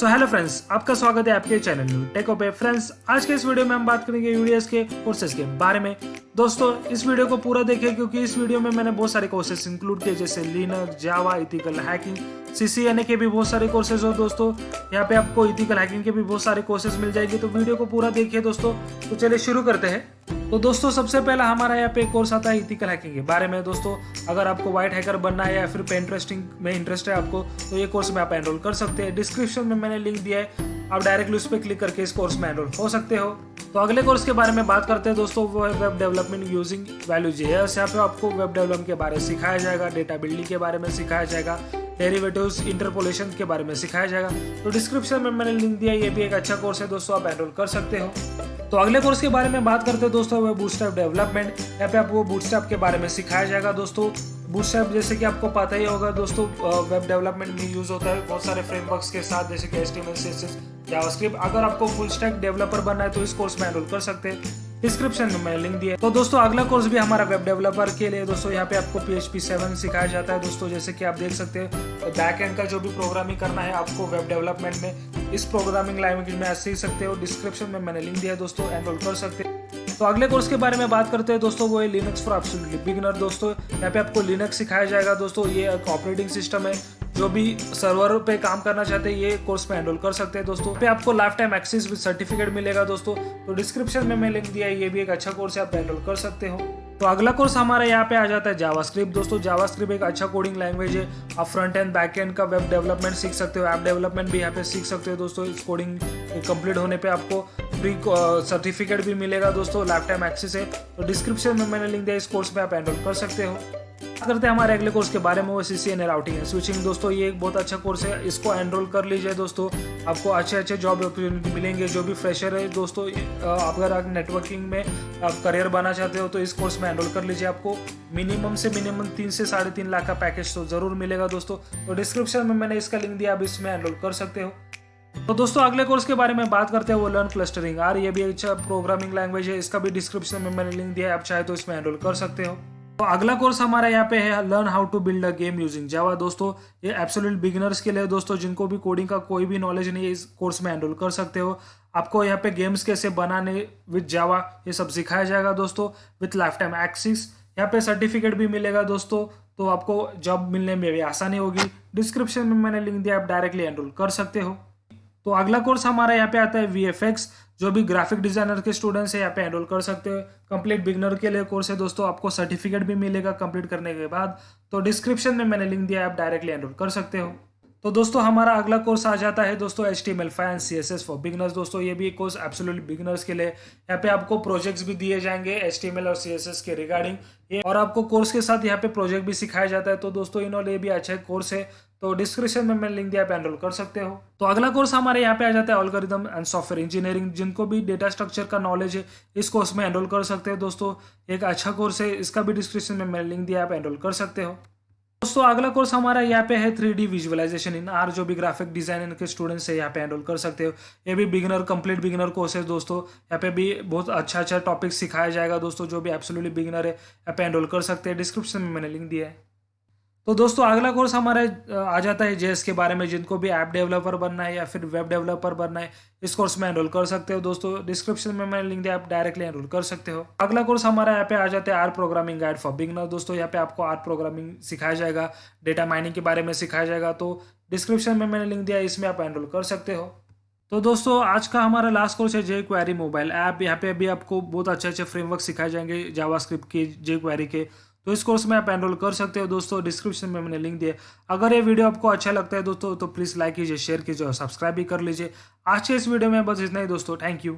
So hello friends, आपका स्वागत है आपके चैनल न्यू टेक पे। फ्रेंड्स, आज के इस वीडियो में हम बात करेंगे यूडीएस के कोर्सेज के बारे में। दोस्तों, इस वीडियो को पूरा देखिए क्योंकि इस वीडियो में मैंने बहुत सारे कोर्सेज इंक्लूड किए, जैसे लिनक्स, जावा, इथिकल हैकिंग, सीसीएनए के भी बहुत सारे कोर्सेज हो। दोस्तों, यहाँ पे आपको इथिकल हैकिंग के भी बहुत सारे कोर्सेज मिल जाएंगे, तो वीडियो को पूरा देखिए दोस्तों। तो चलिए शुरू करते हैं। तो दोस्तों, सबसे पहला हमारा यहाँ पे कोर्स आता है इथिकल हैकिंग के बारे में। दोस्तों, अगर आपको व्हाइट हैकर बनना है या फिर पेन टेस्टिंग में इंटरेस्ट है आपको, तो ये कोर्स में आप एनरोल कर सकते हैं। डिस्क्रिप्शन में मैंने लिंक दिया है, आप डायरेक्टली उस पर क्लिक करके इस कोर्स में एनरोल हो सकते हो। तो अगले कोर्स के बारे में बात करते हैं दोस्तों, वो है वेब डेवलपमेंट यूजिंग वैल्यू.js। यहाँ पे आपको वेब डेवलपमेंट के बारे में सिखाया जाएगा, डेटा बिल्डिंग के बारे में सिखाया जाएगा, डेरिवेटिव्स, इंटरपोलेशन के बारे में सिखाया जाएगा। तो डिस्क्रिप्शन में मैंने लिंक दिया है, ये भी एक अच्छा कोर्स है दोस्तों, आप एनरोल कर सकते हो। तो अगले कोर्स के बारे में बात करते हैं दोस्तों, वो बूटस्ट्रैप डेवलपमेंट। यहाँ पे आपको बूटस्ट्रैप के बारे में सिखाया जाएगा दोस्तों। बूटस्ट्रैप जैसे कि आपको पता ही होगा दोस्तों, वेब डेवलपमेंट में यूज होता है बहुत सारे फ्रेमवर्क्स के साथ, जैसे कि HTML, CSS, जावास्क्रिप्ट। अगर आपको फुल स्टैक डेवलपर बनना है तो इस कोर्स में एनरोल कर सकते हैं। डिस्क्रिप्शन में मैंने लिंक दिया है। तो दोस्तों, अगला कोर्स भी हमारा वेब डेवलपर के लिए दोस्तों, यहाँ पे आपको PHP 7 सिखाया जाता है दोस्तों। जैसे कि आप देख सकते हैं, बैक एंड का जो भी प्रोग्रामिंग करना है आपको वेब डेवलपमेंट में, इस प्रोग्रामिंग लैंग्वेज में सीख सकते हो। डिस्क्रिप्शन में मैंने लिंक दिया है दोस्तों, एनरोल कर सकते हैं। तो अगले कोर्स के बारे में बात करते हैं दोस्तों, वो है लिनक्स फॉर एब्सोल्युटली बिगिनर। दोस्तों, यहाँ पे आपको लिनक्स सिखाया जाएगा दोस्तों। ये एक ऑपरेटिंग सिस्टम है, जो भी सर्वर पे काम करना चाहते हैं ये कोर्स में एनरोल कर सकते हैं दोस्तों। पे आपको lifetime access with certificate मिलेगा दोस्तों। तो डिस्क्रिप्शन में मैं लिंक दिया है, ये भी एक अच्छा कोर्स है, आप एनरोल कर सकते हो। तो अगला कोर्स हमारा यहाँ पे आ जाता है जावास्क्रिप्ट। दोस्तों, जावास्क्रिप्ट एक अच्छा कोडिंग लैंग्वेज है, आप फ्रंट एंड बैक एंड का वेब डेवलपमेंट सीख सकते हो, ऐप डेवलपमेंट भी यहाँ पे सीख सकते हो दोस्तों। इस कोडिंग कंप्लीट होने पे आपको फ्री सर्टिफिकेट भी मिलेगा दोस्तों, लाइफ टाइम एक्सेस है। तो डिस्क्रिप्शन में मैंने लिंक दिया, इस कोर्स में आप एनरोल कर सकते हो। करते हैं हमारे अगले कोर्स के बारे में, वो CCNA राउटिंग एंड स्विचिंग। दोस्तों, ये एक बहुत अच्छा कोर्स है, इसको एनरोल कर लीजिए दोस्तों। आपको अच्छे जॉब अपॉर्चुनिटी मिलेंगे। जो भी फ्रेशर है दोस्तों, अगर आप नेटवर्किंग में आप करियर बनाना चाहते हो तो इस कोर्स में एनरोल कर लीजिए। आपको मिनिमम से मिनिमम 3 से 3.5 लाख का पैकेज तो जरूर मिलेगा दोस्तों। तो डिस्क्रिप्शन में मैंने इसका लिंक दिया, आप इसमें एनरोल कर सकते हो। तो दोस्तों, अगले कोर्स के बारे में बात करते हैं, वो लर्न क्लस्टरिंग आर। ये भी अच्छा प्रोग्रामिंग लैंग्वेज है, इसका भी डिस्क्रिप्शन में मैंने लिंक दिया है, आप चाहे तो इसमें एनरोल कर सकते हो। तो अगला कोर्स हमारा यहाँ पे है learn how to build a game using Java. दोस्तों, ये एब्सोल्यूट बिगिनर्स के लिए दोस्तों, जिनको भी कोडिंग का कोई भी नॉलेज नहीं है, इस कोर्स में एनरोल कर सकते हो। आपको यहाँ पे गेम्स कैसे बनाने विद जावा ये सब सिखाया जाएगा दोस्तों, विथ लाइफ टाइम एक्सेस। यहाँ पे सर्टिफिकेट भी मिलेगा दोस्तों, तो आपको जॉब मिलने में भी आसानी होगी। डिस्क्रिप्शन में मैंने लिंक दिया, आप डायरेक्टली एनरोल कर सकते हो। तो अगला कोर्स हमारा यहाँ पे आता है VFX। जो भी ग्राफिक डिजाइनर के स्टूडेंट्स है यहाँ पे एनरोल कर सकते हो। कंप्लीट बिगनर के लिए कोर्स है दोस्तों, आपको सर्टिफिकेट भी मिलेगा कंप्लीट करने के बाद। तो डिस्क्रिप्शन में मैंने लिंक दिया है, आप डायरेक्टली एनरोल कर सकते हो। तो दोस्तों, हमारा अगला कोर्स आ जाता है दोस्तों HTML5 and CSS for beginners. दोस्तों, ये भी एक कोर्स एब्सोल्यूटली बिगनर्स के लिए। यहाँ पे आपको प्रोजेक्ट्स भी दिए जाएंगे HTML और CSS के रिगार्डिंग, और आपको कोर्स के साथ यहाँ पे प्रोजेक्ट भी सिखाया जाता है। तो दोस्तों, इन्होंने ये भी अच्छा कोर्स है, तो डिस्क्रिप्शन में मैंने लिंक दिया, आप एनरोल कर सकते हो। तो अगला कोर्स हमारे यहाँ पे आ जाता है एल्गोरिथम एंड सॉफ्टवेयर इंजीनियरिंग। जिनको भी डेटा स्ट्रक्चर का नॉलेज है, इस कोर्स में एनरोल कर सकते हो दोस्तों। एक अच्छा कोर्स है, इसका भी डिस्क्रिप्शन में मैंने लिंक दिया, आप एनरोल कर सकते हो। दोस्तों, अगला कोर्स हमारा यहाँ पे है 3D विजुअलाइजेशन इन आर। जो भी ग्राफिक डिजाइन के स्टूडेंट्स है यहाँ पे एनरोल कर सकते हो। ये भी बिगिनर कंप्लीट बिगिनर कोर्स है दोस्तों। यहाँ पे भी बहुत अच्छा टॉपिक सिखाया जाएगा दोस्तों। जो भी एब्सोल्युटली बिगिनर है यहाँ पे एनरोल कर सकते हैं। डिस्क्रिप्शन में मैंने लिंक दिया है। तो दोस्तों, अगला कोर्स हमारा आ जाता है JS के बारे में। जिनको भी ऐप डेवलपर बनना है या फिर वेब डेवलपर बनना है, इस कोर्स में एनरोल कर सकते हो दोस्तों। डिस्क्रिप्शन में मैंने लिंक दिया, आप डायरेक्टली एनरोल कर सकते हो। अगला कोर्स हमारा यहाँ पे आ जाता है R programming guide for beginner. दोस्तों, यहाँ पे आपको आर प्रोग्रामिंग सिखाया जाएगा, डेटा माइनिंग के बारे में सिखाया जाएगा। तो डिस्क्रिप्शन में मैंने लिंक दिया, इसमें आप एनरोल कर सकते हो। तो दोस्तों, आज का हमारा लास्ट कोर्स है jQuery मोबाइल ऐप। यहाँ पे अभी आपको बहुत अच्छे अच्छे सिखाए जाएंगे जावास्क्रिप्ट के, jQuery के। तो इस कोर्स में आप एनरोल कर सकते हो दोस्तों। डिस्क्रिप्शन में मैंने लिंक दिया। अगर ये वीडियो आपको अच्छा लगता है दोस्तों, तो प्लीज़ लाइक कीजिए, शेयर कीजिए और सब्सक्राइब भी कर लीजिए। आज के इस वीडियो में बस इतना ही दोस्तों। Thank you.